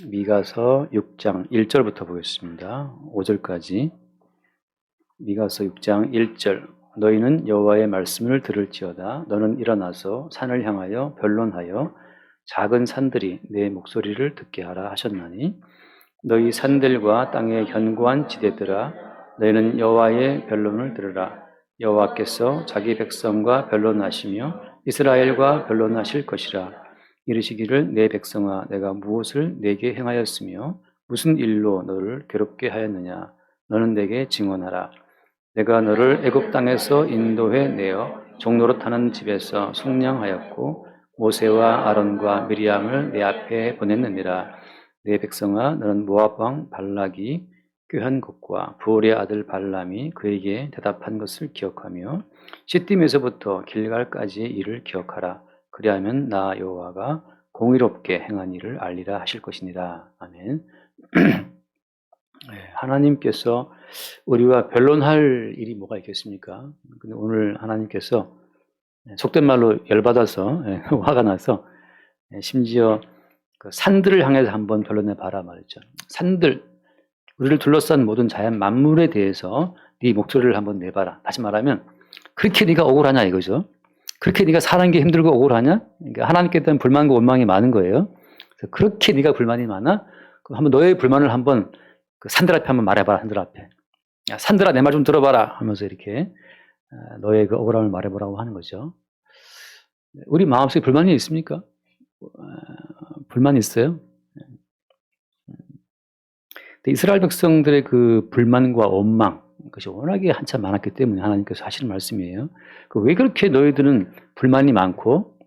미가서 6장 1절부터 보겠습니다. 5절까지. 미가서 6장 1절. 너희는 여호와의 말씀을 들을지어다. 너는 일어나서 산을 향하여 변론하여 작은 산들이 내 목소리를 듣게 하라 하셨나니 너희 산들과 땅의 견고한 지대들아 너희는 여호와의 변론을 들으라. 여호와께서 자기 백성과 변론하시며 이스라엘과 변론하실 것이라. 이르시기를 내 백성아 내가 무엇을 내게 행하였으며 무슨 일로 너를 괴롭게 하였느냐. 너는 내게 증언하라. 내가 너를 애굽 땅에서 인도해 내어 종로로 타는 집에서 속량하였고 모세와 아론과 미리암을 내 앞에 보냈느니라. 내 백성아 너는 모압 왕 발락이 꾀한 것과 부올의 아들 발람이 그에게 대답한 것을 기억하며 시딤에서부터 길갈까지 이를 기억하라. 그리하면 나 여호와가 공의롭게 행한 일을 알리라 하실 것이니라. 아멘. 하나님께서 우리와 변론할 일이 뭐가 있겠습니까? 근데 오늘 하나님께서 속된 말로 열받아서 화가 나서 심지어 그 산들을 향해서 한번 변론해 봐라 말했죠. 산들, 우리를 둘러싼 모든 자연 만물에 대해서 네 목소리를 한번 내봐라. 다시 말하면 그렇게 네가 억울하냐 이거죠. 그렇게 네가 사는 게 힘들고 억울하냐? 그러니까 하나님께 대한 불만과 원망이 많은 거예요. 그래서 그렇게 네가 불만이 많아? 그럼 한번 너의 불만을 한번 그 산들 앞에 한번 말해봐라. 산들 앞에. 야, 산들아 내 말 좀 들어봐라 하면서 이렇게 너의 그 억울함을 말해보라고 하는 거죠. 우리 마음속에 불만이 있습니까? 불만이 있어요? 이스라엘 백성들의 그 불만과 원망, 그것이 워낙에 한참 많았기 때문에 하나님께서 하시는 말씀이에요. 왜 그렇게 너희들은 불만이 많고,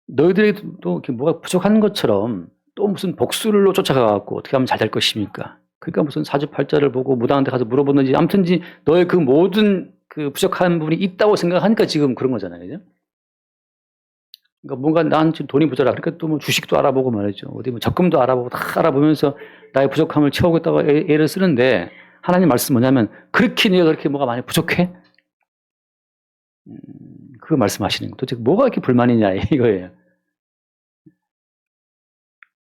너희들에게도 뭐가 부족한 것처럼 또 무슨 복수를 쫓아가갖고 어떻게 하면 잘 될 것입니까? 그러니까 무슨 사주팔자를 보고 무당한테 가서 물어보는지, 아무튼지 너의 그 모든 그 부족한 부분이 있다고 생각하니까 지금 그런 거잖아요. 그죠? 그러니까 뭔가 난 지금 돈이 부자라. 그러니까 또 뭐 주식도 알아보고 말이죠. 어디 뭐 적금도 알아보고 다 알아보면서 나의 부족함을 채우겠다고 애를 쓰는데 하나님 말씀 뭐냐면 그렇게 네가 그렇게 뭐가 많이 부족해? 그거 말씀하시는 거. 도대체 뭐가 이렇게 불만이냐 이거예요.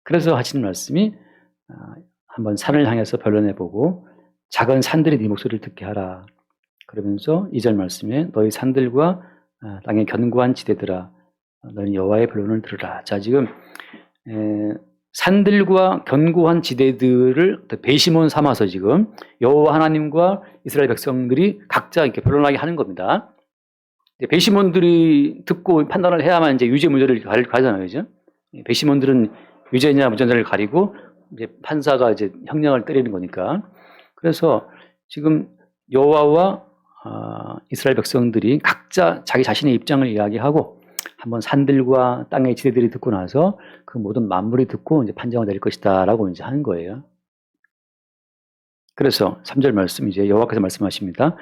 그래서 하시는 말씀이 한번 산을 향해서 변론해보고 작은 산들이 네 목소리를 듣게 하라. 그러면서 2절 말씀에 너희 산들과 땅의 견고한 지대들아 너는 여호와의 변론을 들으라. 자, 지금 산들과 견고한 지대들을 배심원 삼아서 지금 여호와 하나님과 이스라엘 백성들이 각자 이렇게 변론하게 하는 겁니다. 배심원들이 듣고 판단을 해야만 이제 유죄 무죄를 가리잖아요, 그죠? 배심원들은 유죄냐 무죄냐를 가리고 이제 판사가 이제 형량을 때리는 거니까. 그래서 지금 여호와와 이스라엘 백성들이 각자 자기 자신의 입장을 이야기하고 한번 산들과 땅의 지대들이 듣고 나서 그 모든 만물이 듣고 이제 판정을 내릴 것이다라고 이제 하는 거예요. 그래서 3절 말씀 이제 여호와께서 말씀하십니다.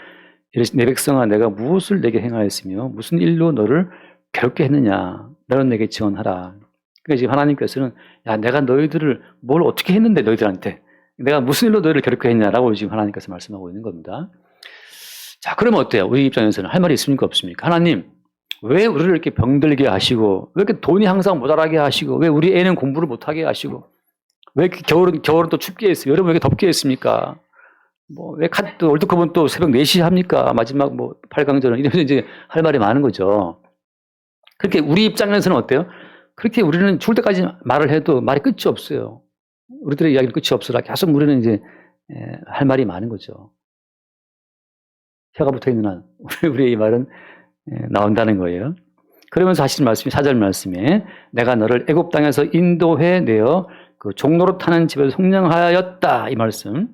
내 백성아 내가 무엇을 내게 행하였으며 무슨 일로 너를 괴롭게 했느냐 너는 내게 증언하라. 그러니까 지금 하나님께서는 야 내가 너희들을 뭘 어떻게 했는데 너희들한테 내가 무슨 일로 너희를 괴롭게 했냐라고 지금 하나님께서 말씀하고 있는 겁니다. 자 그러면 어때요? 우리 입장에서는 할 말이 있습니까 없습니까? 하나님 왜 우리를 이렇게 병들게 하시고 왜 이렇게 돈이 항상 모자라게 하시고 왜 우리 애는 공부를 못하게 하시고 왜 이렇게 겨울은 또 춥게 했어요? 여름은 왜 이렇게 덥게 했습니까? 왜 또 월드컵은 또 새벽 4시에 합니까? 마지막 8강전은 이러면서 이제 할 말이 많은 거죠. 그렇게 우리 입장에서는 어때요? 그렇게 우리는 죽을 때까지 말을 해도 말이 끝이 없어요. 우리들의 이야기는 끝이 없어라. 계속 우리는 이제 할 말이 많은 거죠. 혀가 붙어 있는 한 우리의 이 말은 나온다는 거예요. 그러면서 하시는 말씀이 4절 말씀에 내가 너를 애굽 땅에서 인도해 내어 그 종로로 타는 집에서 속량하였다 이 말씀.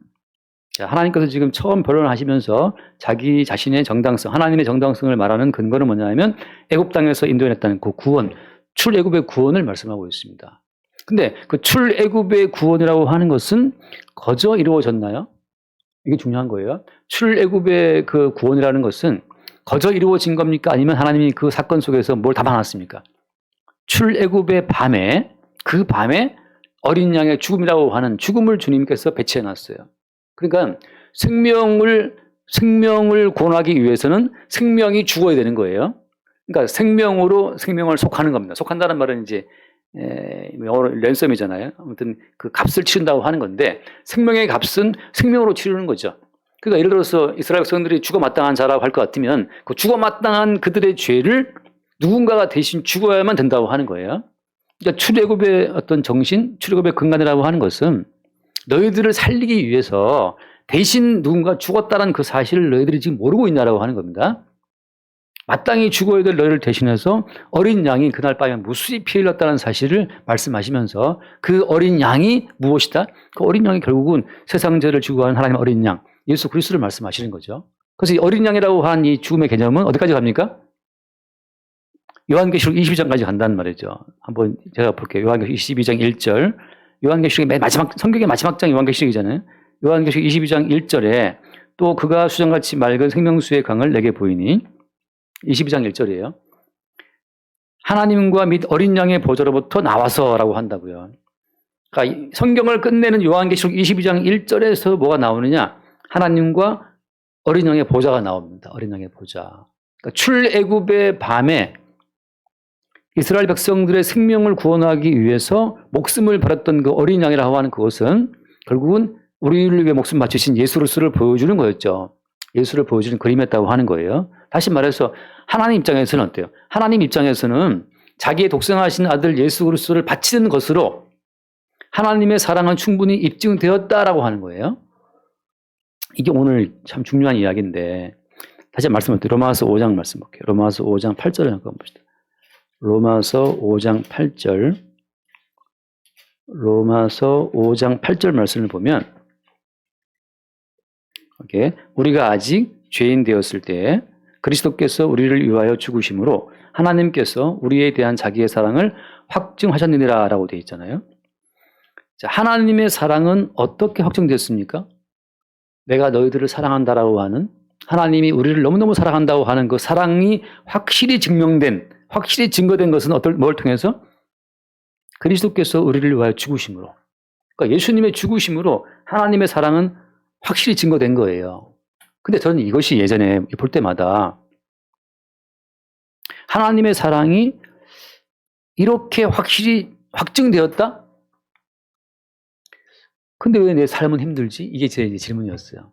자, 하나님께서 지금 처음 변론하시면서 자기 자신의 정당성, 하나님의 정당성을 말하는 근거는 뭐냐면 애굽 땅에서 인도해냈다는 그 구원, 출애굽의 구원을 말씀하고 있습니다. 근데 그 출애굽의 구원이라고 하는 것은 거저 이루어졌나요? 이게 중요한 거예요. 출애굽의 그 구원이라는 것은 거저 이루어진 겁니까? 아니면 하나님이 그 사건 속에서 뭘 담아놨습니까? 출애굽의 밤에 그 밤에 어린 양의 죽음이라고 하는 죽음을 주님께서 배치해놨어요. 그러니까 생명을 구원하기 위해서는 생명이 죽어야 되는 거예요. 그러니까 생명으로 생명을 속하는 겁니다. 속한다는 말은 이제 영어로 랜섬이잖아요. 아무튼 그 값을 치른다고 하는 건데 생명의 값은 생명으로 치르는 거죠. 그러니까 예를 들어서 이스라엘 백성들이 죽어 마땅한 자라고 할 것 같으면 그 죽어 마땅한 그들의 죄를 누군가가 대신 죽어야만 된다고 하는 거예요. 그러니까 출애굽의 어떤 정신, 출애굽의 근간이라고 하는 것은 너희들을 살리기 위해서 대신 누군가 죽었다는 그 사실을 너희들이 지금 모르고 있냐라고 하는 겁니다. 마땅히 죽어야 될 너희를 대신해서 어린 양이 그날 밤에 무수히 피 흘렸다는 사실을 말씀하시면서 그 어린 양이 무엇이다? 그 어린 양이 결국은 세상 죄를 지고 가는 하나님의 어린 양, 예수 그리스도를 말씀하시는 거죠. 그래서 이 어린 양이라고 한 이 죽음의 개념은 어디까지 갑니까? 요한계시록 22장까지 간다는 말이죠. 한번 제가 볼게요. 요한계시록 22장 1절. 요한계시록의 맨 마지막, 성경의 마지막 장 요한계시록이잖아요. 요한계시록 22장 1절에 또 그가 수정같이 맑은 생명수의 강을 내게 보이니 22장 1절이에요. 하나님과 및 어린 양의 보좌로부터 나와서라고 한다고요. 그러니까 성경을 끝내는 요한계시록 22장 1절에서 뭐가 나오느냐? 하나님과 어린 양의 보좌가 나옵니다. 어린 양의 보좌. 그러니까 출애굽의 밤에 이스라엘 백성들의 생명을 구원하기 위해서 목숨을 버렸던 그 어린 양이라고 하는 그것은 결국은 우리를 위해 목숨 바치신 예수 그리스도를 보여주는 거였죠. 예수를 보여주는 그림이었다고 하는 거예요. 다시 말해서 하나님 입장에서는 어때요? 하나님 입장에서는 자기의 독생하신 아들 예수 그리스도를 바치는 것으로 하나님의 사랑은 충분히 입증되었다라고 하는 거예요. 이게 오늘 참 중요한 이야기인데 다시 말씀드릴게요. 로마서 5장 말씀 볼게요. 로마서 5장 8절을 한번 봅시다. 로마서 5장 8절. 로마서 5장 8절 말씀을 보면 우리가 아직 죄인 되었을 때 그리스도께서 우리를 위하여 죽으심으로 하나님께서 우리에 대한 자기의 사랑을 확증하셨느니라 라고 되어 있잖아요. 자, 하나님의 사랑은 어떻게 확정됐습니까? 내가 너희들을 사랑한다라고 하는 하나님이 우리를 너무너무 사랑한다고 하는 그 사랑이 확실히 증명된, 확실히 증거된 것은 뭘 통해서? 그리스도께서 우리를 위하여 죽으심으로. 그러니까 예수님의 죽으심으로 하나님의 사랑은 확실히 증거된 거예요. 근데 저는 이것이 예전에 볼 때마다 하나님의 사랑이 이렇게 확실히 확증되었다? 근데 왜 내 삶은 힘들지? 이게 제 질문이었어요.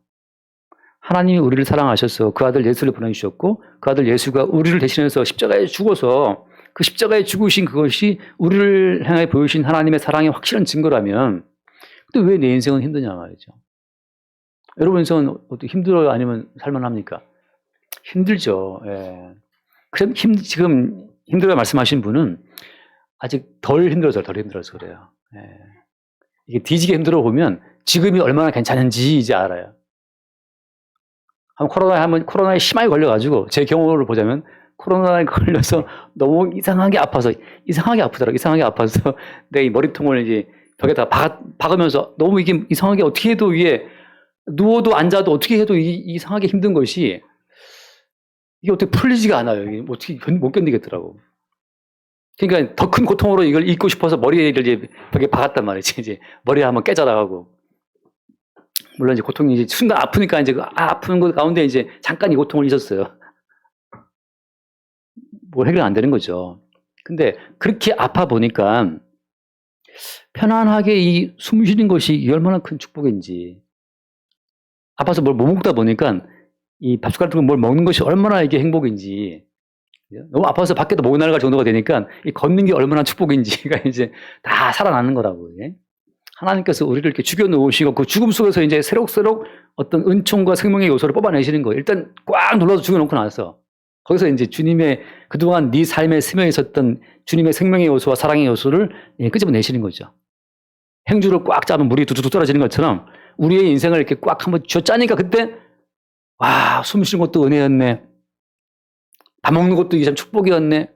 하나님이 우리를 사랑하셔서 그 아들 예수를 보내주셨고 그 아들 예수가 우리를 대신해서 십자가에 죽어서 그 십자가에 죽으신 그것이 우리를 향해 보여주신 하나님의 사랑의 확실한 증거라면 근데 왜 내 인생은 힘드냐 말이죠. 여러분 인생은 어떻게 힘들어요? 아니면 살만합니까? 힘들죠. 예. 그럼 지금 힘들어 말씀하신 분은 아직 덜 힘들어서 그래요. 예. 이게 뒤지게 힘들어 보면 지금이 얼마나 괜찮은지 이제 알아요. 코로나에 심하게 걸려가지고 제 경험을 보자면 코로나에 걸려서 너무 이상하게 아파서 이상하게 아파서 내 이 머리통을 이제 벽에다 박으면서 너무 이게 이상하게 어떻게 해도 위에 누워도 앉아도 어떻게 해도 이상하게 힘든 것이 이게 어떻게 풀리지가 않아요. 이게 어떻게 못 견디겠더라고. 그러니까 더 큰 고통으로 이걸 잊고 싶어서 머리를 이제 벽에 박았단 말이지. 이제 머리가 한번 깨져라 하고. 물론 이제 고통이 이제 순간 아프니까 이제 아픈 것 가운데 이제 잠깐 이 고통을 잊었어요. 뭐 해결 안 되는 거죠. 근데 그렇게 아파 보니까 편안하게 이 숨 쉬는 것이 얼마나 큰 축복인지. 아파서 뭘 못 먹다 보니까 이 밥숟가락 같은 거 뭘 먹는 것이 얼마나 이게 행복인지. 너무 아파서 밖에도 못 나갈 정도가 되니까 이 걷는 게 얼마나 축복인지가 이제 다 살아나는 거라고. 예? 하나님께서 우리를 이렇게 죽여놓으시고 그 죽음 속에서 이제 새록새록 어떤 은총과 생명의 요소를 뽑아내시는 거예요. 일단 꽉 눌러서 죽여놓고 나서 거기서 이제 주님의 그동안 네 삶에 스며 있었던 주님의 생명의 요소와 사랑의 요소를 끄집어내시는 거죠. 행주를 꽉 짜면 물이 두둑 떨어지는 것처럼 우리의 인생을 이렇게 꽉 한번 쥐어짜니까 그때 와, 숨 쉬는 것도 은혜였네. 밥 먹는 것도 이게 참 축복이었네.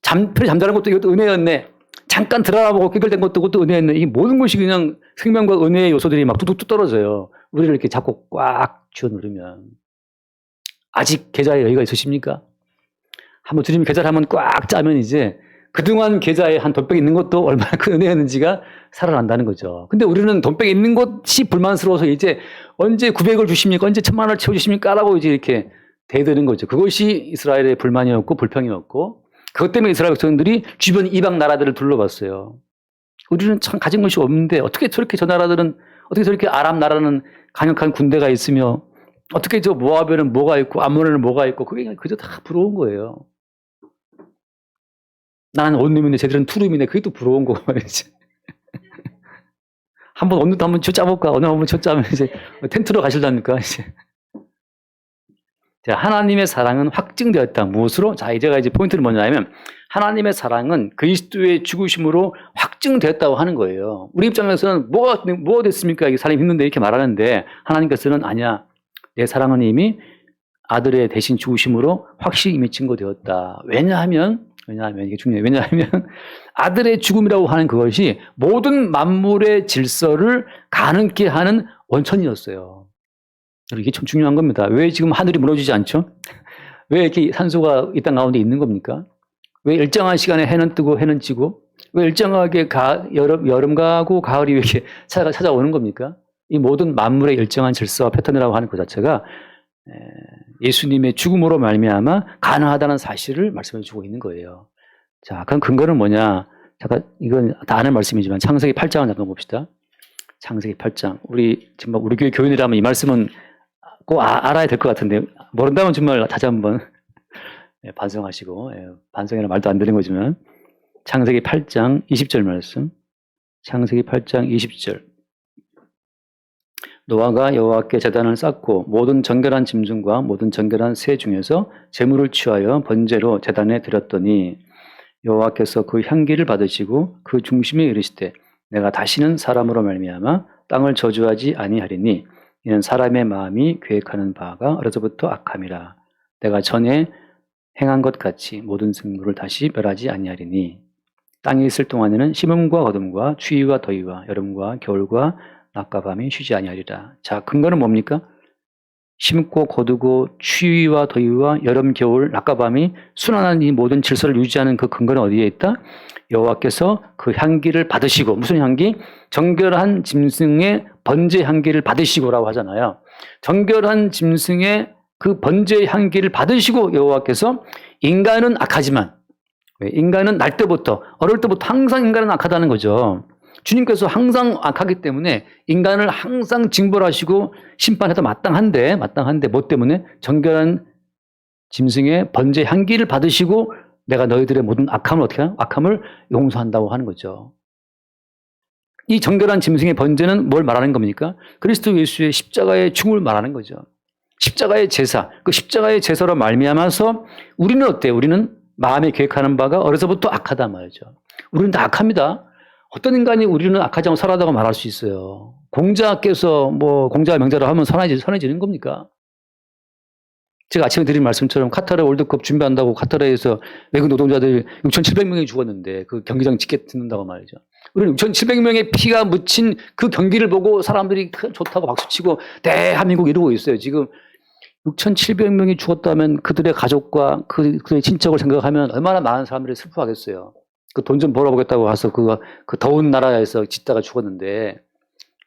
편히 잠자는 것도 이것도 은혜였네. 잠깐 들어가보고 깨결된 것도 그것도 은혜였네. 이 모든 것이 그냥 생명과 은혜의 요소들이 막 뚝뚝 떨어져요. 우리를 이렇게 잡고 꽉 쥐어 누르면. 아직 계좌에 여유가 있으십니까? 한번 주님이 계좌를 한번 꽉 짜면 이제 그동안 계좌에 한 돈백이 있는 것도 얼마나 큰 은혜였는지가 살아난다는 거죠. 근데 우리는 돈백이 있는 것이 불만스러워서 이제 언제 900을 주십니까? 언제 1000만 원을 채워주십니까? 라고 이제 이렇게 대드는 거죠. 그것이 이스라엘의 불만이었고 불평이었고 그것 때문에 이스라엘 백성들이 주변 이방 나라들을 둘러봤어요. 우리는 참 가진 것이 없는데 어떻게 저렇게 저 나라들은, 어떻게 저렇게 아람 나라는 강력한 군대가 있으며 어떻게 저 모압에는 뭐가 있고 암몬에는 뭐가 있고, 그게 그저 다 부러운 거예요. 나는 원룸인데 쟤들은 투룸이네. 그게 또 부러운 거고 말이지. 한번 어느 한번 쳐 짜볼까? 어느 한번 쳐 짜면 이제 텐트로 가실랍니까? 이제. 자, 하나님의 사랑은 확증되었다. 무엇으로? 자, 이제 포인트는 뭐냐면, 하나님의 사랑은 그리스도의 죽으심으로 확증되었다고 하는 거예요. 우리 입장에서는 뭐가 됐습니까? 이게 사람이 힘든데 이렇게 말하는데, 하나님께서는 아니야. 내 사랑은 이미 아들의 대신 죽으심으로 확실히 이미 증거되었다. 왜냐하면 이게 중요해요. 왜냐하면 아들의 죽음이라고 하는 그것이 모든 만물의 질서를 가능케 하는 원천이었어요. 이게 참 중요한 겁니다. 왜 지금 하늘이 무너지지 않죠? 왜 이렇게 산소가 이 땅 가운데 있는 겁니까? 왜 일정한 시간에 해는 뜨고 해는 지고, 왜 일정하게 여름 가고 가을이 이렇게 찾아오는 겁니까? 이 모든 만물의 일정한 질서와 패턴이라고 하는 그 자체가 예수님의 죽음으로 말미암아 가능하다는 사실을 말씀해 주고 있는 거예요. 자, 그럼 근거는 뭐냐? 잠깐, 이건 다 아는 말씀이지만 창세기 8장을 잠깐 봅시다. 창세기 8장. 우리 정말 우리 교회 교인이라면 이 말씀은 꼭 알아야 될 것 같은데, 모른다면 정말 다시 한번 반성하시고, 반성이라는 말도 안 되는 거지만, 창세기 8장 20절 말씀. 창세기 8장 20절. 노아가 여호와께 제단을 쌓고 모든 정결한 짐승과 모든 정결한 새 중에서 제물을 취하여 번제로 제단에 드렸더니 여호와께서 그 향기를 받으시고 그 중심에 이르시되 내가 다시는 사람으로 말미암아 땅을 저주하지 아니하리니 이는 사람의 마음이 계획하는 바가 어려서부터 악함이라. 내가 전에 행한 것 같이 모든 생물을 다시 멸하지 아니하리니 땅에 있을 동안에는 심음과 거둠과 추위와 더위와 여름과 겨울과 낮과 밤이 쉬지 아니하리라. 자, 근거는 뭡니까? 심고 거두고 추위와 더위와 여름, 겨울, 낮과 밤이 순환한 이 모든 질서를 유지하는 그 근거는 어디에 있다? 여호와께서 그 향기를 받으시고, 무슨 향기? 정결한 짐승의 번제 향기를 받으시고라고 하잖아요. 정결한 짐승의 그 번제 향기를 받으시고 여호와께서, 인간은 악하지만, 인간은 날 때부터, 어릴 때부터 항상 인간은 악하다는 거죠. 주님께서 항상 악하기 때문에 인간을 항상 징벌하시고 심판해도 마땅한데 뭐 때문에? 정결한 짐승의 번제 향기를 받으시고 내가 너희들의 모든 악함을 어떻게 하나? 악함을 용서한다고 하는 거죠. 이 정결한 짐승의 번제는 뭘 말하는 겁니까? 그리스도 예수의 십자가의 죽음을 말하는 거죠. 십자가의 제사, 그 십자가의 제사로 말미암아서 우리는 어때요? 우리는 마음에 계획하는 바가 어려서부터 악하다 말이죠. 우리는 다 악합니다. 어떤 인간이 우리는 악하지 않고 선하다고 말할 수 있어요? 공자께서 공자와 명자를 하면 선해지는 겁니까? 제가 아침에 드린 말씀처럼 카타르 월드컵 준비한다고 카타르에서 외국 노동자들 6,700명이 죽었는데 그 경기장 지켜 듣는다고 말이죠. 우리는 6,700명의 피가 묻힌 그 경기를 보고 사람들이 좋다고 박수치고 대한민국 이러고 있어요. 지금 6,700명이 죽었다면 그들의 가족과 그들의 친척을 생각하면 얼마나 많은 사람들이 슬퍼하겠어요. 그 돈 좀 벌어보겠다고 가서 그 더운 나라에서 짓다가 죽었는데,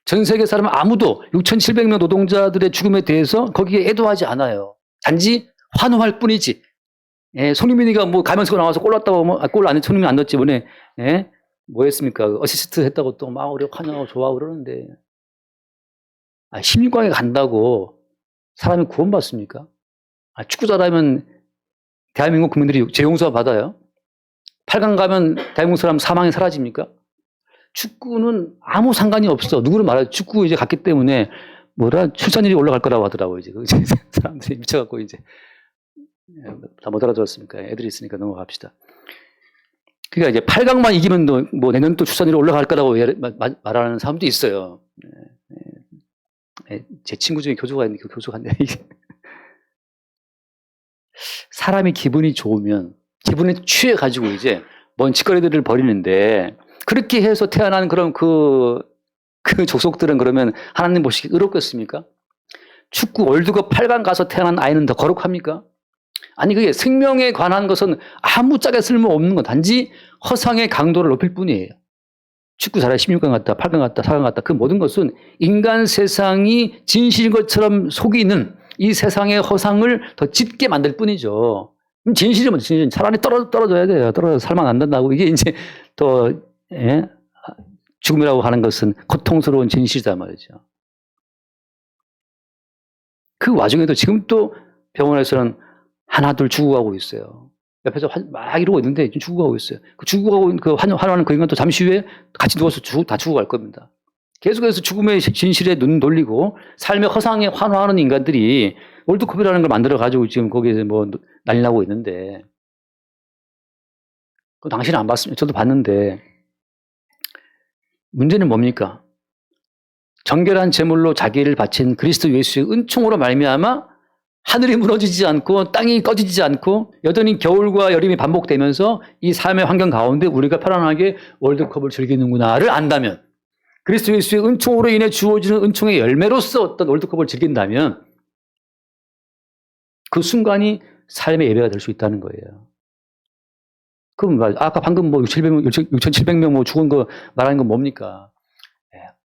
전 세계 사람은 아무도 6,700명 노동자들의 죽음에 대해서 거기에 애도하지 않아요. 단지 환호할 뿐이지. 손흥민이가 가면서 나와서 골 넣었다고 골 안, 손흥민 안 넣었지 뭐네. 뭐 했습니까? 어시스트 했다고 또 막 우리 환영하고 좋아하고 그러는데, 16강에 간다고 사람이 구원받습니까? 축구 잘하면 대한민국 국민들이 재용서 받아요? 8강 가면 대한민국 사람 사망이 사라집니까? 축구는 아무 상관이 없어. 누구를 말해요? 축구 이제 갔기 때문에 출산율이 올라갈 거라고 하더라고요. 이제 사람들이 미쳐갖고 이제 다 못 알아들었습니까? 애들이 있으니까 넘어갑시다. 그러니까 이제 8강만 이기면 내년 또 출산율이 올라갈 거라고 말하는 사람도 있어요. 제 친구 중에 교수가 있는데 그 교수가 사람이 기분이 좋으면 기분에 취해가지고 이제 뭔 짓거리들을 벌이는데, 그렇게 해서 태어난 그런 그 족속들은 그러면 하나님 보시기에 의롭겠습니까? 축구 월드컵 8강 가서 태어난 아이는 더 거룩합니까? 아니, 그게 생명에 관한 것은 아무짝에 쓸모없는 건 단지 허상의 강도를 높일 뿐이에요. 축구 잘해 16강 갔다, 8강 갔다, 4강 갔다, 그 모든 것은 인간 세상이 진실인 것처럼 속이는 이 세상의 허상을 더 짙게 만들 뿐이죠. 진실이 뭐죠? 진실. 차라리 떨어져야 돼요. 떨어져 살만 안 된다고. 이게 이제 또, 예? 죽음이라고 하는 것은 고통스러운 진실이다 말이죠. 그 와중에도 지금 또 병원에서는 하나둘 죽어가고 있어요. 옆에서 막 이러고 있는데 지금 죽어가고 있어요. 그 죽어가고 그 환호하는 그 인간 또 잠시 후에 같이 누워서 다 죽어갈 겁니다. 계속해서 죽음의 진실에 눈 돌리고 삶의 허상에 환호하는 인간들이 월드컵이라는 걸 만들어가지고 지금 거기에서 뭐 난리 나고 있는데, 그 당신은 안 봤습니다. 저도 봤는데, 문제는 뭡니까? 정결한 제물로 자기를 바친 그리스도 예수의 은총으로 말미암아 하늘이 무너지지 않고 땅이 꺼지지 않고 여전히 겨울과 여름이 반복되면서 이 삶의 환경 가운데 우리가 편안하게 월드컵을 즐기는구나를 안다면, 그리스도 예수의 은총으로 인해 주어지는 은총의 열매로서 어떤 월드컵을 즐긴다면 그 순간이 삶의 예배가 될 수 있다는 거예요. 그럼 아까 방금 뭐 6,700명 뭐 죽은 거 말하는 건 뭡니까?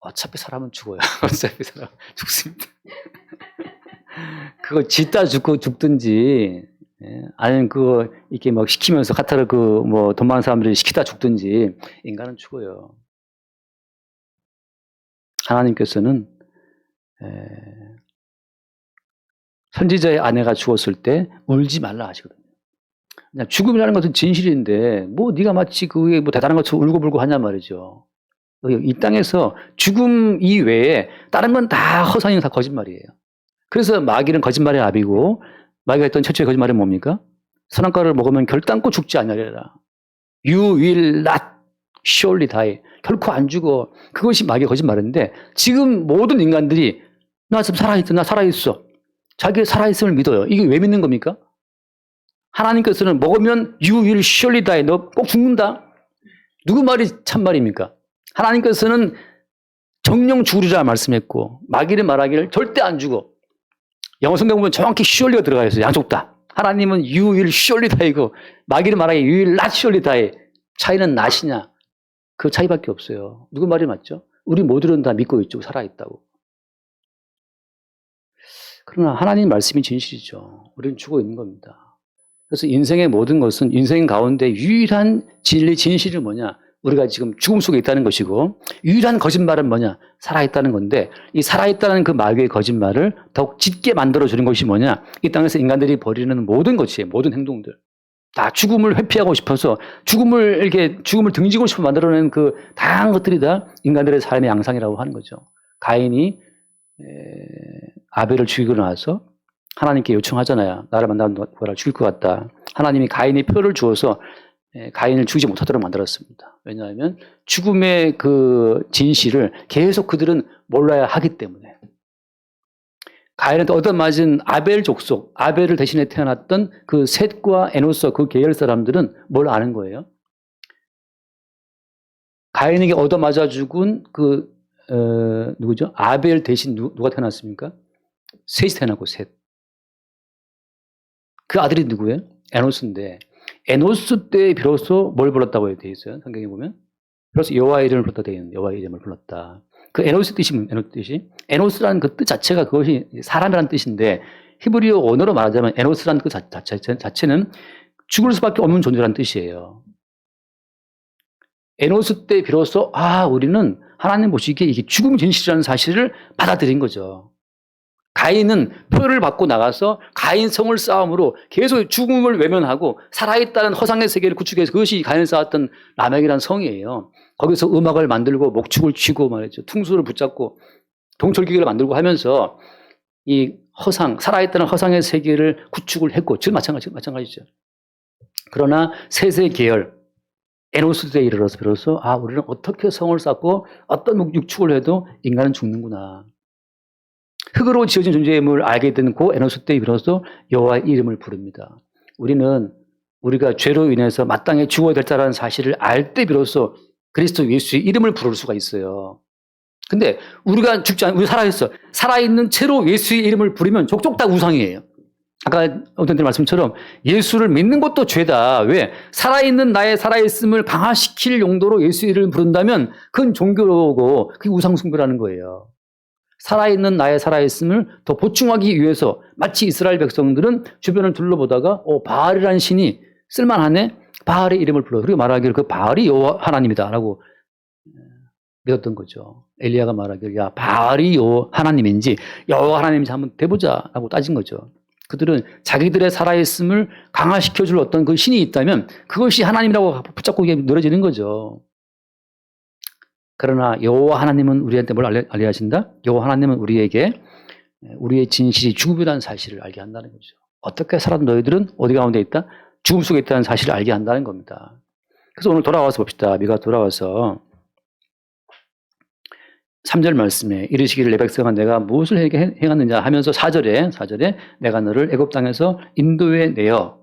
어차피 사람은 죽어요. 어차피 사람은 죽습니다. 그거 짓다 죽든지, 아니면 그거 이렇게 막 시키면서 카타르 뭐 돈 많은 사람들이 시키다 죽든지, 인간은 죽어요. 하나님께서는 선지자의 아내가 죽었을 때 울지 말라 하시거든요. 그냥 죽음이라는 것은 진실인데 뭐 네가 마치 그게 뭐 대단한 것처럼 울고불고 하냐 말이죠. 이 땅에서 죽음 이외에 다른 건 다 허상이고 다 거짓말이에요. 그래서 마귀는 거짓말의 아비고, 마귀가 했던 최초의 거짓말은 뭡니까? 선악과를 먹으면 결단코 죽지 않으리라. You will not surely die. 결코 안 죽어. 그것이 마귀의 거짓말인데, 지금 모든 인간들이 나 지금 살아있어, 나 살아있어. 자기 살아있음을 믿어요. 이게 왜 믿는 겁니까? 하나님께서는 먹으면 you will surely die. 너 꼭 죽는다. 누구 말이 참말입니까? 하나님께서는 정령 죽으리라 말씀했고, 마귀는 말하기를 절대 안 죽어. 영어 성경 보면 정확히 surely가 들어가 있어요. 양쪽 다. 하나님은 you will surely die고, 마귀는 말하기 you will not surely die. 차이는 not이냐? 그 차이밖에 없어요. 누구 말이 맞죠? 우리 모두는 다 믿고 있죠. 살아있다고. 그러나 하나님 말씀이 진실이죠. 우리는 죽어 있는 겁니다. 그래서 인생의 모든 것은 인생 가운데 유일한 진리, 진실이 뭐냐? 우리가 지금 죽음 속에 있다는 것이고, 유일한 거짓말은 뭐냐? 살아있다는 건데, 이 살아있다는 그 마귀의 거짓말을 더욱 짙게 만들어주는 것이 뭐냐? 이 땅에서 인간들이 벌이는 모든 것이에요. 모든 행동들. 다 죽음을 회피하고 싶어서, 죽음을 등지고 싶어 만들어낸 그 다양한 것들이 다 인간들의 삶의 양상이라고 하는 거죠. 가인이 아벨을 죽이고 나서 하나님께 요청하잖아요. 나를 만나면 너를 죽일 것 같다. 하나님이 가인의 표를 주어서 가인을 죽이지 못하도록 만들었습니다. 왜냐하면 죽음의 그 진실을 계속 그들은 몰라야 하기 때문에. 가인한테 얻어맞은 아벨 족속, 아벨을 대신해 태어났던 그 셋과 에노스 그 계열 사람들은 뭘 아는 거예요? 가인에게 얻어맞아 죽은 누구죠? 아벨 대신 누가 태어났습니까? 셋이 태어나고 셋. 그 아들이 누구예요? 에노스인데, 에노스 때 비로소 뭘 불렀다고 되어 있어요? 성경에 보면. 비로소 여호와의 이름을 불렀다 되어 있는 여호와의 이름을 불렀다. 그 에노스 뜻이 에노스 뜻이? 에노스라는 그 뜻 자체가 그것이 사람이라는 뜻인데, 히브리어 언어로 말하자면 에노스라는 그 자체는 죽을 수밖에 없는 존재라는 뜻이에요. 에노스 때 비로소 우리는 하나님 보시기에 이게 죽음 진실이라는 사실을 받아들인 거죠. 가인은 표를 받고 나가서 가인성을 쌓음으로 계속 죽음을 외면하고 살아있다는 허상의 세계를 구축해서, 그것이 가인을 쌓았던 라멕이라는 성이에요. 거기서 음악을 만들고 목축을 쥐고 말이죠. 퉁수를 붙잡고 동철기계를 만들고 하면서 이 허상, 살아있다는 허상의 세계를 구축을 했고, 지금 마찬가지죠. 그러나 셋의 계열, 에노스 때에 이르러서 비로소 우리는 어떻게 성을 쌓고 어떤 육축을 해도 인간은 죽는구나. 흙으로 지어진 존재임을 알게 된 그 에노스 때에 비로소 여호와의 이름을 부릅니다. 우리가 죄로 인해서 마땅히 죽어야 될 자라는 사실을 알 때 비로소 그리스도 예수의 이름을 부를 수가 있어요. 근데 우리가 죽지 않고 우리 살아있어. 살아있는 채로 예수의 이름을 부르면 족족 다 우상이에요. 아까 어떤 분들 말씀처럼 예수를 믿는 것도 죄다. 왜? 살아있는 나의 살아있음을 강화시킬 용도로 예수의 이름을 부른다면 그건 종교고 그게 우상숭배라는 거예요. 살아있는 나의 살아있음을 더 보충하기 위해서 마치 이스라엘 백성들은 주변을 둘러보다가 바알이라는 신이 쓸만하네? 바알의 이름을 불러. 그리고 말하기를 그 바알이 여호와 하나님이다라고 믿었던 거죠. 엘리야가 말하기를 야 바알이 여호와 하나님인지 여호와 하나님인지 한번 대보자라고 따진 거죠. 그들은 자기들의 살아있음을 강화시켜줄 어떤 그 신이 있다면 그것이 하나님이라고 붙잡고 늘어지는 거죠. 그러나 여호와 하나님은 우리한테 뭘 알게 하신다? 여호와 하나님은 우리에게 우리의 진실이 죽음이라는 사실을 알게 한다는 거죠. 어떻게 살아도 너희들은 어디 가운데 있다? 죽음 속에 있다는 사실을 알게 한다는 겁니다. 그래서 오늘 돌아와서 봅시다. 미가 돌아와서 3절 말씀에 이르시기를 내 백성아 내가 무엇을 행하느냐 하면서 4절에 내가 너를 애굽 땅에서 인도해 내어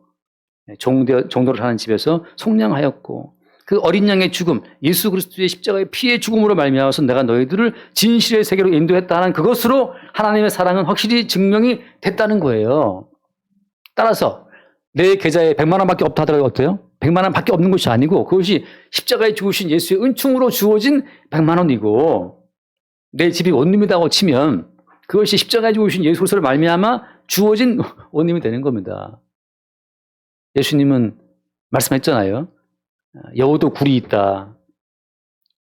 종도를 하는 집에서 속량하였고 그 어린 양의 죽음 예수 그리스도의 십자가의 피의 죽음으로 말미암아서 내가 너희들을 진실의 세계로 인도했다는 그것으로 하나님의 사랑은 확실히 증명이 됐다는 거예요. 따라서 내 계좌에 100만 원밖에 없다 하더라도 어때요? 100만 원밖에 없는 것이 아니고 그것이 십자가에 죽으신 예수의 은총으로 주어진 100만 원이고 내 집이 원룸이라고 치면 그것이 십자가에 죽으신 예수 그리스도를 말미암아 주어진 원룸이 되는 겁니다. 예수님은 말씀했잖아요. 여우도 굴이 있다.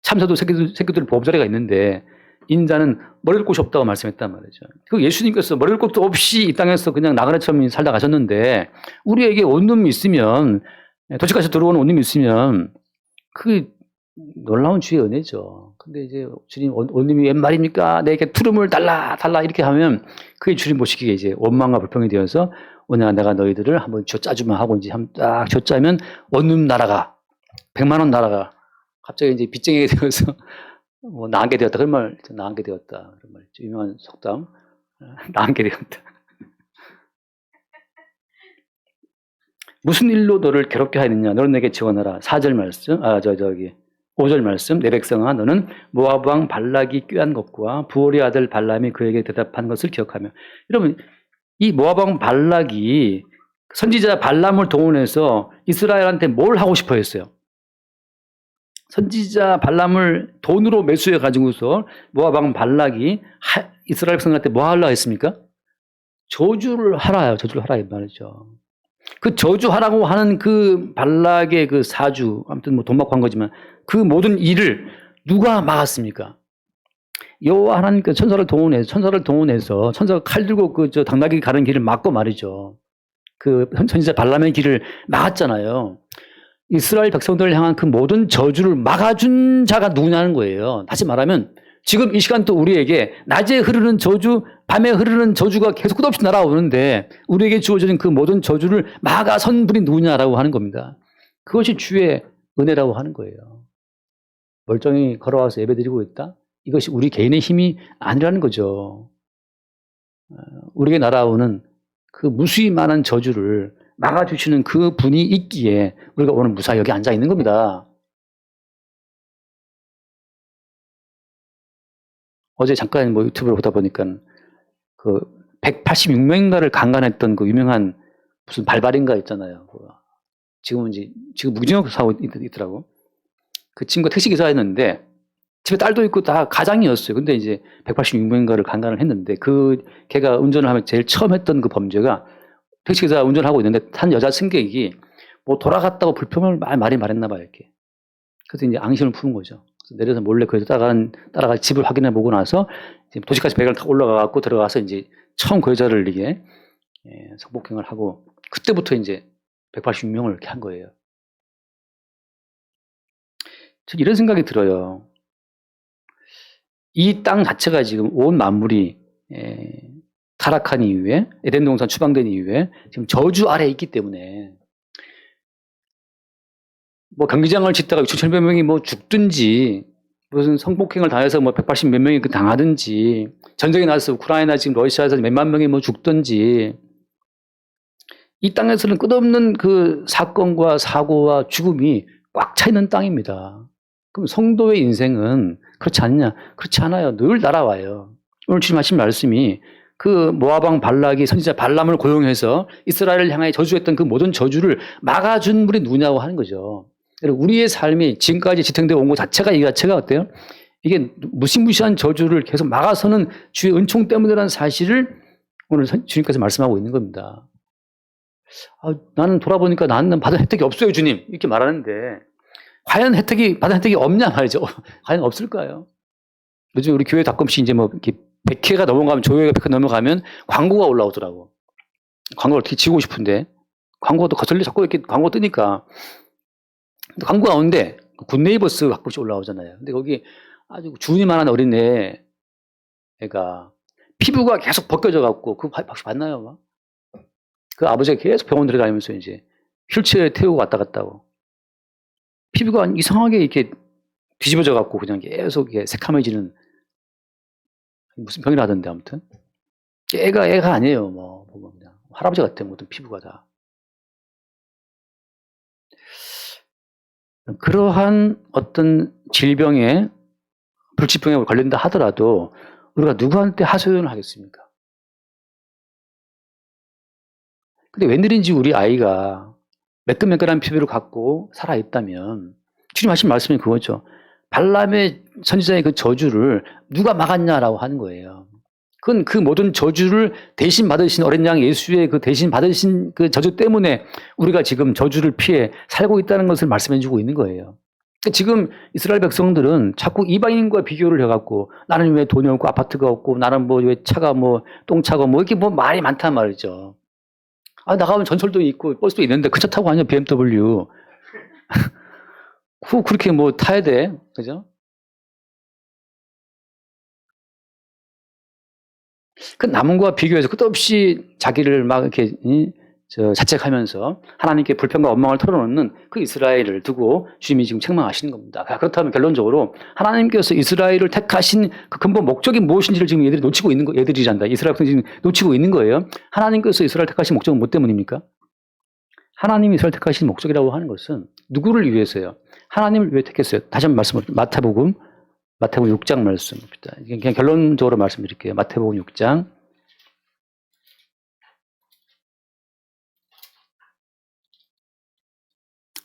참새도 새끼들 보호자리가 있는데 인자는 머리를 곳이 없다고 말씀했단 말이죠. 그 예수님께서 머리를 곳도 없이 이 땅에서 그냥 나그네처럼 살다 가셨는데 우리에게 원룸이 있으면 도시까지 들어오는 원룸이 있으면 그 놀라운 주의 은혜죠. 근데 이제 주님 원룸이 웬 말입니까? 내게 투름을 달라 이렇게 하면 그게 주님 보시기에 이제 원망과 불평이 되어서 오늘 내가 너희들을 한번 쥐어짜주면 하고 이제 딱 쥐어짜면 원룸 나라가 100만 원 나라가 갑자기 이제 빚쟁이가 되어서 뭐 나앉게 되었다. 그런 말 나앉게 되었다. 그런 말 유명한 속담 나앉게 되었다. 무슨 일로 너를 괴롭게 하느냐? 너는 내게 지원하라. 4절 말씀, 5절 말씀. 내 백성아, 너는 모압 왕 발락이 꾀한 것과 부올의 아들 발람이 그에게 대답한 것을 기억하며. 여러분, 이 모압 왕 발락이 선지자 발람을 동원해서 이스라엘한테 뭘 하고 싶어 했어요? 선지자 발람을 돈으로 매수해 가지고서 모압 왕 발락이 이스라엘 백성한테 뭐 하려고 했습니까? 저주를 하라 이 말이죠. 그 저주하라고 하는 그 발락의 그 사주, 아무튼 뭐 돈 받고 한 거지만 그 모든 일을 누가 막았습니까? 여호와 하나님께서 천사를 동원해서 천사가 칼 들고 그 당나귀 가는 길을 막고 말이죠. 그 선지자 발람의 길을 막았잖아요. 이스라엘 백성들을 향한 그 모든 저주를 막아준 자가 누구냐는 거예요. 다시 말하면 지금 이 시간 또 우리에게 낮에 흐르는 저주, 밤에 흐르는 저주가 계속 끝없이 날아오는데 우리에게 주어지는 그 모든 저주를 막아선 분이 누구냐라고 하는 겁니다. 그것이 주의 은혜라고 하는 거예요. 멀쩡히 걸어와서 예배드리고 있다? 이것이 우리 개인의 힘이 아니라는 거죠. 우리에게 날아오는 그 무수히 많은 저주를 막아주시는 그 분이 있기에 우리가 오늘 무사히 여기 앉아 있는 겁니다. 어제 잠깐 뭐 유튜브를 보다 보니까 그 186명인가를 강간했던 그 유명한 무슨 발발인가 있잖아요. 지금 무기징역 사고 있더라고. 그 친구가 택시기사였는데 집에 딸도 있고 다 가장이었어요. 근데 이제 186명인가를 강간을 했는데 걔가 운전을 하면 제일 처음 했던 그 범죄가 택시기사 운전을 하고 있는데 탄 여자 승객이 뭐 돌아갔다고 불평을 많이 말했나 봐요, 이렇게. 그래서 이제 앙심을 푸는 거죠. 그래서 내려서 몰래 거기서 따라가 집을 확인해 보고 나서 도시까지 배를 타고 올라가고 들어가서 이제 처음 그 여자를 이게 성폭행을 하고 그때부터 이제 186명을 이렇게 한 거예요. 저 이런 생각이 들어요. 이 땅 자체가 지금 온 만물이 타락한 이후에 에덴 동산 추방된 이후에 지금 저주 아래에 있기 때문에 뭐 경기장을 짓다가 6,700몇 명이 뭐 죽든지 무슨 성폭행을 당해서 뭐 180 몇 명이 당하든지 전쟁이 나서 우크라이나 지금 러시아에서 몇만 명이 뭐 죽든지 이 땅에서는 끝없는 그 사건과 사고와 죽음이 꽉 차 있는 땅입니다. 그럼 성도의 인생은 그렇지 않냐? 그렇지 않아요. 늘 날아와요. 오늘 주님 하신 말씀이 그 모압 왕 발락이 선지자 발람을 고용해서 이스라엘을 향하여 저주했던 그 모든 저주를 막아준 분이 누구냐고 하는 거죠. 우리의 삶이 지금까지 지탱되어 온 것 자체가 이 자체가 어때요? 이게 무시무시한 저주를 계속 막아서는 주의 은총 때문이라는 사실을 오늘 주님께서 말씀하고 있는 겁니다. 나는 돌아보니까 나는 받은 혜택이 없어요, 주님. 이렇게 말하는데 과연 받은 혜택이 없냐 말이죠. 과연 없을까요? 요즘 우리 교회 가끔씩 이제 뭐 이렇게 100회가 넘어가면, 조회가 100회 넘어가면 광고가 올라오더라고. 광고를 어떻게 지우고 싶은데 광고도 거슬려 자꾸 이렇게 광고 뜨니까. 광고 가운데 굿네이버스 가끔씩 올라오잖아요. 근데 거기 아주 주니만한 어린애 애가 피부가 계속 벗겨져 갖고 그거 혹시 봤나요? 막? 그 아버지가 계속 병원 들어다니면서 이제 휠체어에 태우고 왔다 갔다 하고 피부가 이상하게 이렇게 뒤집어져 갖고 그냥 계속 이게 새카매지는 무슨 병이라 하던데. 아무튼 애가 아니에요. 뭐 보면 그냥 할아버지 같아. 모든 피부가 다. 그러한 어떤 질병에, 불치병에 걸린다 하더라도 우리가 누구한테 하소연을 하겠습니까? 근데 웬일인지 우리 아이가 매끈매끈한 피부를 갖고 살아있다면 주님 하신 말씀이 그거죠. 발람의 선지자의 그 저주를 누가 막았냐라고 하는 거예요. 그건 그 모든 저주를 대신 받으신 어린 양 예수의 그 대신 받으신 그 저주 때문에 우리가 지금 저주를 피해 살고 있다는 것을 말씀해 주고 있는 거예요. 지금 이스라엘 백성들은 자꾸 이방인과 비교를 해갖고 나는 왜 돈이 없고 아파트가 없고 나는 뭐 왜 차가 뭐 똥차가 뭐 이렇게 뭐 말이 많단 말이죠. 나가면 전철도 있고 버스도 있는데 그 차 타고 가냐 BMW. 그렇게 뭐 타야 돼. 그죠? 그 남과 비교해서 끝없이 자기를 막 이렇게 자책하면서 하나님께 불평과 원망을 털어놓는 그 이스라엘을 두고 주님이 지금 책망하시는 겁니다. 그렇다면 결론적으로 하나님께서 이스라엘을 택하신 그 근본 목적이 무엇인지를 지금 얘들이 놓치고 있는 거, 얘들이란다. 이스라엘 백성이 지금 놓치고 있는 거예요. 하나님께서 이스라엘 택하신 목적은 뭐 때문입니까? 하나님이 이스라엘 택하신 목적이라고 하는 것은 누구를 위해서요? 하나님을 위해 택했어요. 다시 한번 마태복음 6장 말씀입니다. 그냥 결론적으로 말씀드릴게요. 마태복음 6장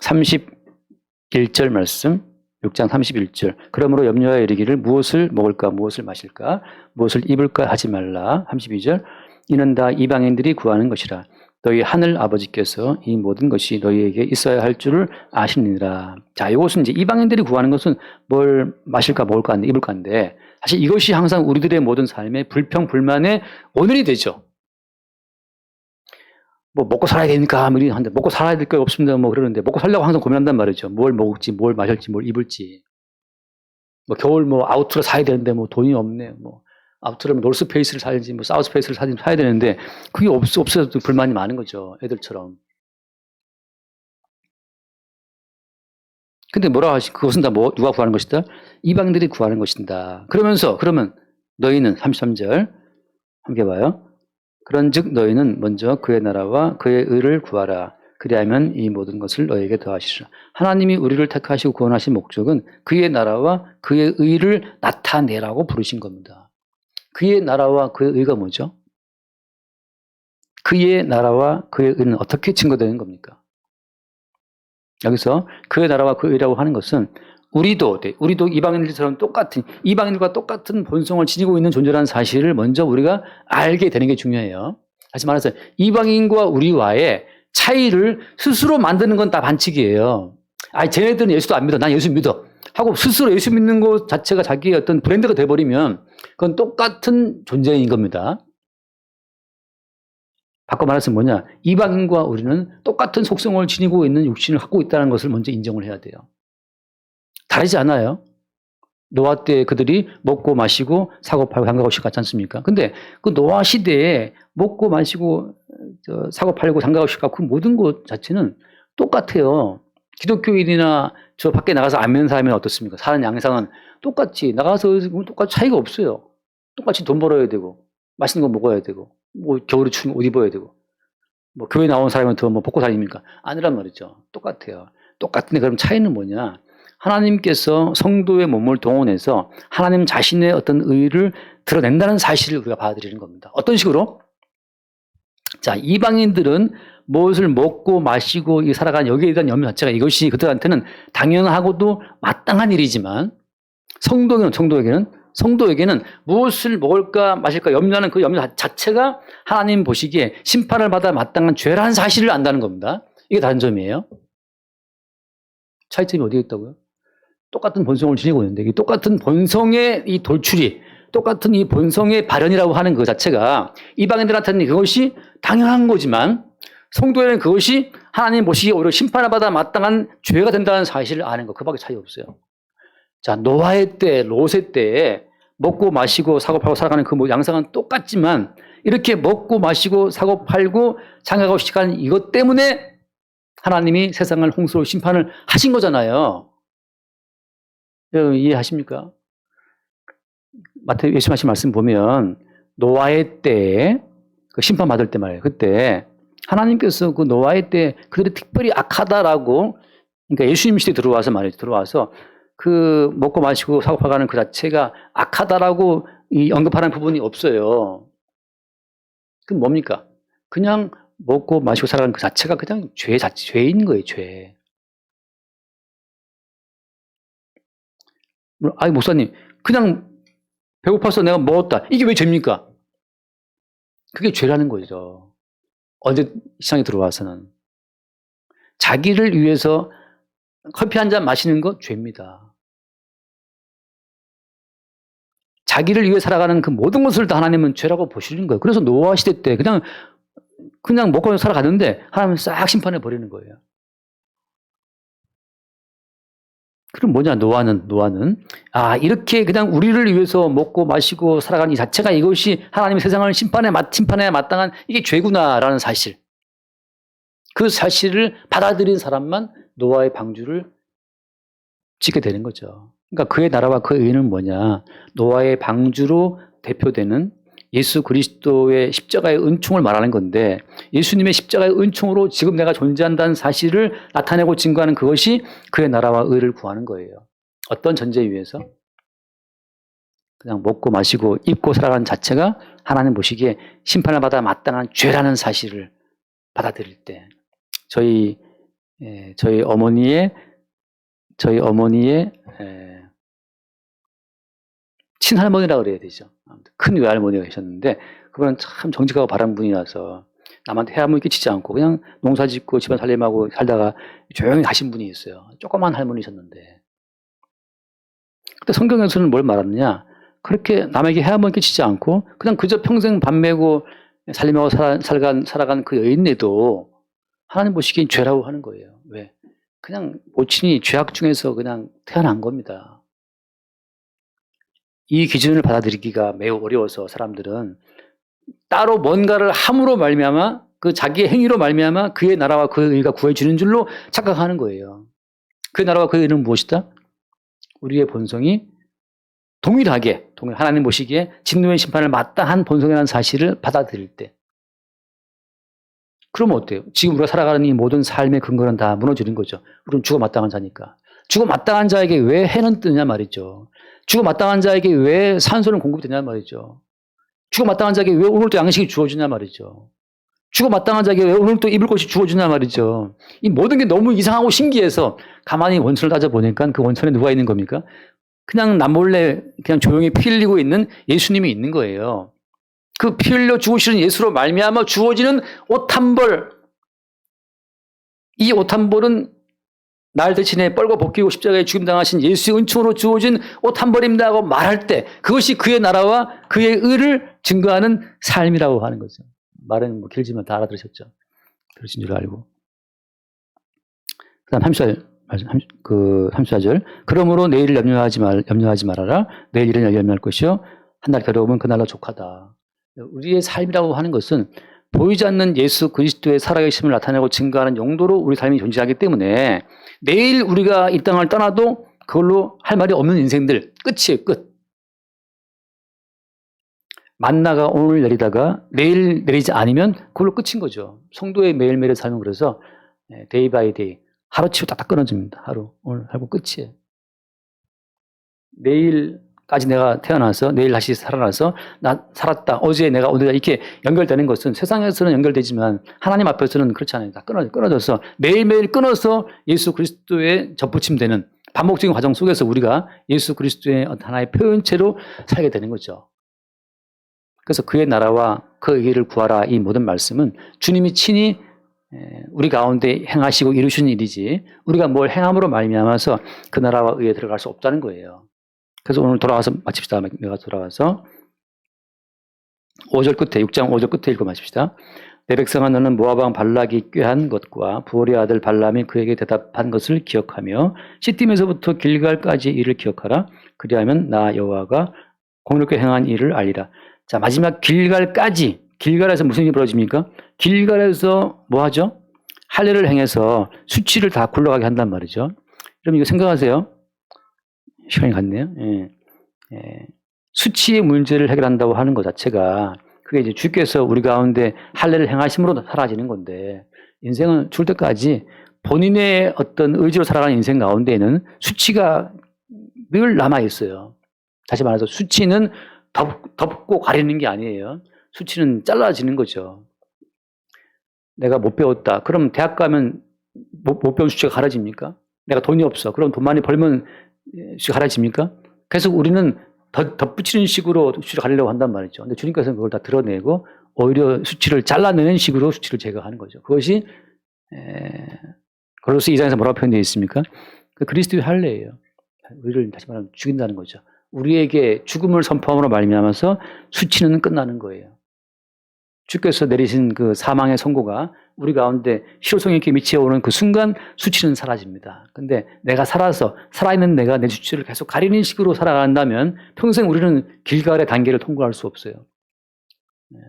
31절 말씀, 6장 31절. 그러므로 염려하여 이르기를 무엇을 먹을까, 무엇을 마실까, 무엇을 입을까 하지 말라. 32절. 이는 다 이방인들이 구하는 것이라. 너희 하늘 아버지께서 이 모든 것이 너희에게 있어야 할 줄을 아시느니라. 자, 이것은 이제 이방인들이 구하는 것은 뭘 마실까, 먹을까, 입을까인데 사실 이것이 항상 우리들의 모든 삶의 불평, 불만의 원인이 되죠. 뭐 먹고 살아야 되니까 한데 먹고 살아야 될 게 없습니다. 뭐 그러는데 먹고 살려고 항상 고민한단 말이죠. 뭘 먹을지, 뭘 마실지, 뭘 입을지. 뭐 겨울 뭐 아우터를 사야 되는데 뭐 돈이 없네. 뭐 아우터를 노스페이스를 사야지, 뭐 사우스페이스를 사야 되는데 그게 없어서 불만이 많은 거죠. 애들처럼. 근데 뭐라 하시? 그것은 다 누가 구하는 것이다? 이방인들이 구하는 것이다. 그러면 너희는 33절 함께 봐요. 그런즉 너희는 먼저 그의 나라와 그의 의를 구하라. 그리하면 이 모든 것을 너희에게 더하시리라. 하나님이 우리를 택하시고 구원하신 목적은 그의 나라와 그의 의를 나타내라고 부르신 겁니다. 그의 나라와 그의 의가 뭐죠? 그의 나라와 그의 의는 어떻게 증거되는 겁니까? 여기서 그의 나라와 그의 의라고 하는 것은 우리도 이방인들처럼 이방인들과 똑같은 본성을 지니고 있는 존재라는 사실을 먼저 우리가 알게 되는 게 중요해요. 다시 말해서 이방인과 우리와의 차이를 스스로 만드는 건 다 반칙이에요. 쟤네들은 예수도 안 믿어. 난 예수 믿어. 하고 스스로 예수 믿는 것 자체가 자기의 어떤 브랜드가 돼버리면 그건 똑같은 존재인 겁니다. 바꿔 말해서 뭐냐? 이방인과 우리는 똑같은 속성을 지니고 있는 육신을 갖고 있다는 것을 먼저 인정을 해야 돼요. 다르지 않아요. 노아 때 그들이 먹고 마시고 사고 팔고 장가고 싶고 같지 않습니까? 근데 그 노아 시대에 먹고 마시고 사고 팔고 장가고 싶고 그 모든 것 자체는 똑같아요. 기독교인이나 저 밖에 나가서 안 믿는 사람이 어떻습니까? 사는 양상은 똑같이 나가서 똑같이 차이가 없어요. 똑같이 돈 벌어야 되고 맛있는 거 먹어야 되고 뭐 겨울에 추우면 옷 입어야 되고 뭐 교회 나온 사람은 더 뭐 벗고 다닙니까? 아니란 말이죠. 똑같아요. 똑같은데 그럼 차이는 뭐냐? 하나님께서 성도의 몸을 동원해서 하나님 자신의 어떤 의를 드러낸다는 사실을 우리가 받아들이는 겁니다. 어떤 식으로? 자, 이방인들은 무엇을 먹고 마시고 살아가는 여기에 대한 염려 자체가 이것이 그들한테는 당연하고도 마땅한 일이지만 성도에게는 무엇을 먹을까 마실까 염려하는 그 염려 자체가 하나님 보시기에 심판을 받아 마땅한 죄라는 사실을 안다는 겁니다. 이게 다른 점이에요. 차이점이 어디에 있다고요? 똑같은 본성을 지니고 있는데 이 똑같은 본성의 이 돌출이 똑같은 이 본성의 발현이라고 하는 그 자체가 이방인들한테는 그것이 당연한 거지만 성도에는 그것이 하나님 보시기에 오히려 심판을 받아 마땅한 죄가 된다는 사실을 아는 것, 그밖에 차이 없어요. 자, 노아의 때, 롯의 때에 먹고 마시고 사고 팔고 살아가는 그 양상은 똑같지만 이렇게 먹고 마시고 사고 팔고 장가가고 시작한 이것 때문에 하나님이 세상을 홍수로 심판을 하신 거잖아요. 여러분 이해하십니까? 마태복음 예수님 하신 말씀 보면 노아의 때에 그 심판 받을 때 말이에요. 그때 하나님께서 그 노아의 때 그들이 특별히 악하다라고 그러니까 예수님 시대에 들어와서 말이죠. 들어와서 그 먹고 마시고 사고 팔고 하는 그 자체가 악하다라고 언급하는 부분이 없어요. 그럼 뭡니까? 그냥 먹고 마시고 살아가는 그 자체가 그냥 죄인 거예요, 죄. 아니, 목사님, 그냥 배고파서 내가 먹었다. 이게 왜 죄입니까? 그게 죄라는 거죠. 언제 시장에 들어와서는. 자기를 위해서 커피 한 잔 마시는 거 죄입니다. 자기를 위해 살아가는 그 모든 것을 다 하나님은 죄라고 보시는 거예요. 그래서 노아 시대 때 그냥 먹고 살아가는데 하나님은 싹 심판해 버리는 거예요. 그럼 뭐냐, 노아는. 이렇게 그냥 우리를 위해서 먹고 마시고 살아가는 이 자체가 이것이 하나님의 세상을 심판에 마땅한 이게 죄구나라는 사실. 그 사실을 받아들인 사람만 노아의 방주를 짓게 되는 거죠. 그러니까 그의 나라와 그의 의는 뭐냐, 노아의 방주로 대표되는 예수 그리스도의 십자가의 은총을 말하는 건데 예수님의 십자가의 은총으로 지금 내가 존재한다는 사실을 나타내고 증거하는 그것이 그의 나라와 의를 구하는 거예요. 어떤 전제 위에서? 그냥 먹고 마시고 입고 살아가는 자체가 하나님 보시기에 심판을 받아 마땅한 죄라는 사실을 받아들일 때 저희 어머니의 친할머니라고 그래야 되죠. 큰 외할머니가 계셨는데 그분은 참 정직하고 바른 분이라서 남한테 해함을 끼치지 않고 그냥 농사 짓고 집안 살림하고 살다가 조용히 가신 분이 있어요. 조그만 할머니셨는데. 근데 성경에서는 뭘 말하느냐? 그렇게 남에게 해함을 끼치지 않고 그냥 그저 평생 밥 메고 살림하고 살아간 그 여인네도 하나님 보시기엔 죄라고 하는 거예요. 왜? 그냥 모친이 죄악 중에서 그냥 태어난 겁니다. 이 기준을 받아들이기가 매우 어려워서 사람들은 따로 뭔가를 함으로 말미암아 그 자기의 행위로 말미암아 그의 나라와 그의 의가 구해지는 줄로 착각하는 거예요. 그의 나라와 그의 의는 무엇이다? 우리의 본성이 동일하게 하나님 보시기에 진노의 심판을 마땅한 본성이라는 사실을 받아들일 때 그러면 어때요? 지금 우리가 살아가는 이 모든 삶의 근거는 다 무너지는 거죠. 우리는 죽어 마땅한 자니까. 죽어 마땅한 자에게 왜 해는 뜨냐 말이죠. 죽어 마땅한 자에게 왜 산소는 공급되냐 말이죠. 죽어 마땅한 자에게 왜 오늘도 양식이 주어지냐 말이죠. 죽어 마땅한 자에게 왜 오늘도 입을 것이 주어지냐 말이죠. 이 모든 게 너무 이상하고 신기해서 가만히 원천을 따져보니까 그 원천에 누가 있는 겁니까? 그냥 남몰래 그냥 조용히 피 흘리고 있는 예수님이 있는 거예요. 그 피 흘려 죽으시는 예수로 말미암아 주어지는 옷 한 벌. 이 옷 한 벌은 날 대신에 뻘거 벗기고 십자가에 죽임당하신 예수의 은총으로 주어진 옷 한 벌입니다 하고 말할 때 그것이 그의 나라와 그의 의를 증거하는 삶이라고 하는 거죠. 말은 뭐 길지만 다 알아들으셨죠. 들으신 줄 알고. 그 다음 34절. 그러므로 내일을 염려하지 말아라. 내일 일은 염려할 것이요. 한 날 괴로움은 그날로 족하다. 우리의 삶이라고 하는 것은 보이지 않는 예수 그리스도의 살아계심을 나타내고 증거하는 용도로 우리 삶이 존재하기 때문에 내일 우리가 이 땅을 떠나도 그걸로 할 말이 없는 인생들 끝이에요. 끝. 만나가 오늘 내리다가 내일 내리지 않으면 그걸로 끝인 거죠. 성도의 매일매일의 삶은 그래서 데이 바이 데이 하루치고 딱딱 끊어집니다. 하루 오늘 하고 끝이에요. 내일까지 내가 태어나서 내일 다시 살아나서 나 살았다. 어제 내가 오늘 이렇게 연결되는 것은 세상에서는 연결되지만 하나님 앞에서는 그렇지 않아요. 다 끊어져서 매일매일 끊어서 예수 그리스도에 접붙임되는 반복적인 과정 속에서 우리가 예수 그리스도의 하나의 표현체로 살게 되는 거죠. 그래서 그의 나라와 그 의를 구하라, 이 모든 말씀은 주님이 친히 우리 가운데 행하시고 이루시는 일이지 우리가 뭘 행함으로 말미암아서 그 나라와 의에 들어갈 수 없다는 거예요. 그래서 오늘 돌아와서 마칩시다. 내가 돌아와서 5절 끝에 6장 5절 끝에 읽고 마칩시다. 내 백성아 너는 모압 왕 발락이 꾀한 것과 부올의 아들 발람이 그에게 대답한 것을 기억하며 시딤에서부터 길갈까지 일을 기억하라. 그리하면 나 여호와가 공의롭게 행한 일을 알리라. 자, 마지막 길갈까지. 길갈에서 무슨 일이 벌어집니까? 길갈에서 뭐 하죠? 할례를 행해서 수치를 다 굴러가게 한단 말이죠. 그럼 이거 생각하세요. 시간이 갔네요. 수치의 문제를 해결한다고 하는 것 자체가 그게 이제 주께서 우리 가운데 할례를 행하심으로 사라지는 건데, 인생은 죽을 때까지 본인의 어떤 의지로 살아가는 인생 가운데에는 수치가 늘 남아 있어요. 다시 말해서 수치는 덮고 가리는 게 아니에요. 수치는 잘라지는 거죠. 내가 못 배웠다. 그럼 대학 가면 못 배운 수치가 가려집니까? 내가 돈이 없어. 그럼 돈 많이 벌면 수치가 가려집니까? 계속 우리는 덧붙이는 식으로 수치를 가리려고 한단 말이죠. 근데 주님께서는 그걸 다 드러내고 오히려 수치를 잘라내는 식으로 수치를 제거하는 거죠. 그것이 골로새 2장에서 뭐라고 표현되어 있습니까? 그 그리스도의 할례예요. 우리를 다시 말하면 죽인다는 거죠. 우리에게 죽음을 선포함으로 말미암아서 수치는 끝나는 거예요. 주께서 내리신 그 사망의 선고가 우리 가운데 실효성 있게 미치어오는 그 순간 수치는 사라집니다. 근데 내가 살아있는 내가 내 수치를 계속 가리는 식으로 살아간다면 평생 우리는 길갈의 단계를 통과할 수 없어요.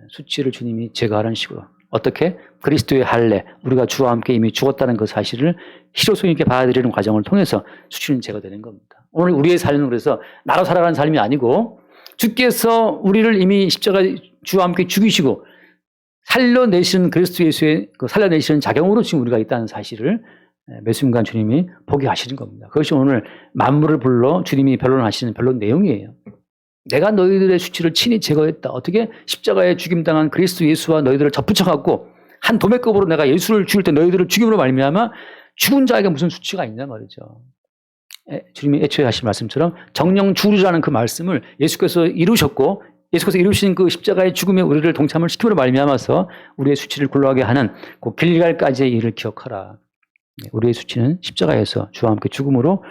수치를 주님이 제거하는 식으로. 어떻게? 그리스도의 할례, 우리가 주와 함께 이미 죽었다는 그 사실을 실효성 있게 받아들이는 과정을 통해서 수치는 제거되는 겁니다. 오늘 우리의 삶은 그래서 나로 살아가는 삶이 아니고 주께서 우리를 이미 십자가에 주와 함께 죽이시고 살려내시는 그리스도 예수의 그 살려내시는 작용으로 지금 우리가 있다는 사실을 매 순간 주님이 보게 하시는 겁니다. 그것이 오늘 만물을 불러 주님이 변론하시는 변론 내용이에요. 내가 너희들의 수치를 친히 제거했다. 어떻게? 십자가에 죽임당한 그리스도 예수와 너희들을 접붙여갖고 한 도매급으로 내가 예수를 죽일 때 너희들을 죽임으로 말미암아 죽은 자에게 무슨 수치가 있냐 말이죠. 주님이 애초에 하신 말씀처럼 정령 죽으리라는 그 말씀을 예수께서 이루셨고 예수께서 이루신 그 십자가의 죽음에 우리를 동참을 시킴으로 말미암아서 우리의 수치를 굴러가게 하는 그 길갈까지의 일을 기억하라. 우리의 수치는 십자가에서 주와 함께 죽음으로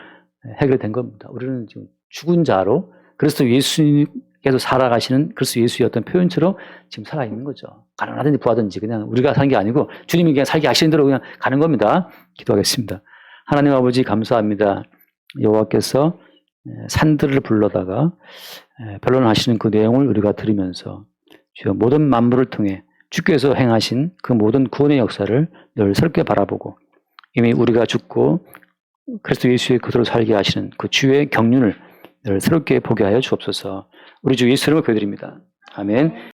해결된 겁니다. 우리는 지금 죽은 자로 그리스도 예수께서 살아가시는 그리스도 예수의 어떤 표현처럼 지금 살아있는 거죠. 가난하든지 부하든지 그냥 우리가 사는 게 아니고 주님이 그냥 살게 하시는 대로 그냥 가는 겁니다. 기도하겠습니다. 하나님 아버지 감사합니다. 여호와께서 산들을 불러다가 변론하시는 그 내용을 우리가 들으면서 주여 모든 만물을 통해 주께서 행하신 그 모든 구원의 역사를 늘 새롭게 바라보고 이미 우리가 죽고 그리스도 예수의 그대로 살게 하시는 그 주의 경륜을 늘 새롭게 보게 하여 주옵소서. 우리 주 예수 이름으로 기도드립니다. 아멘.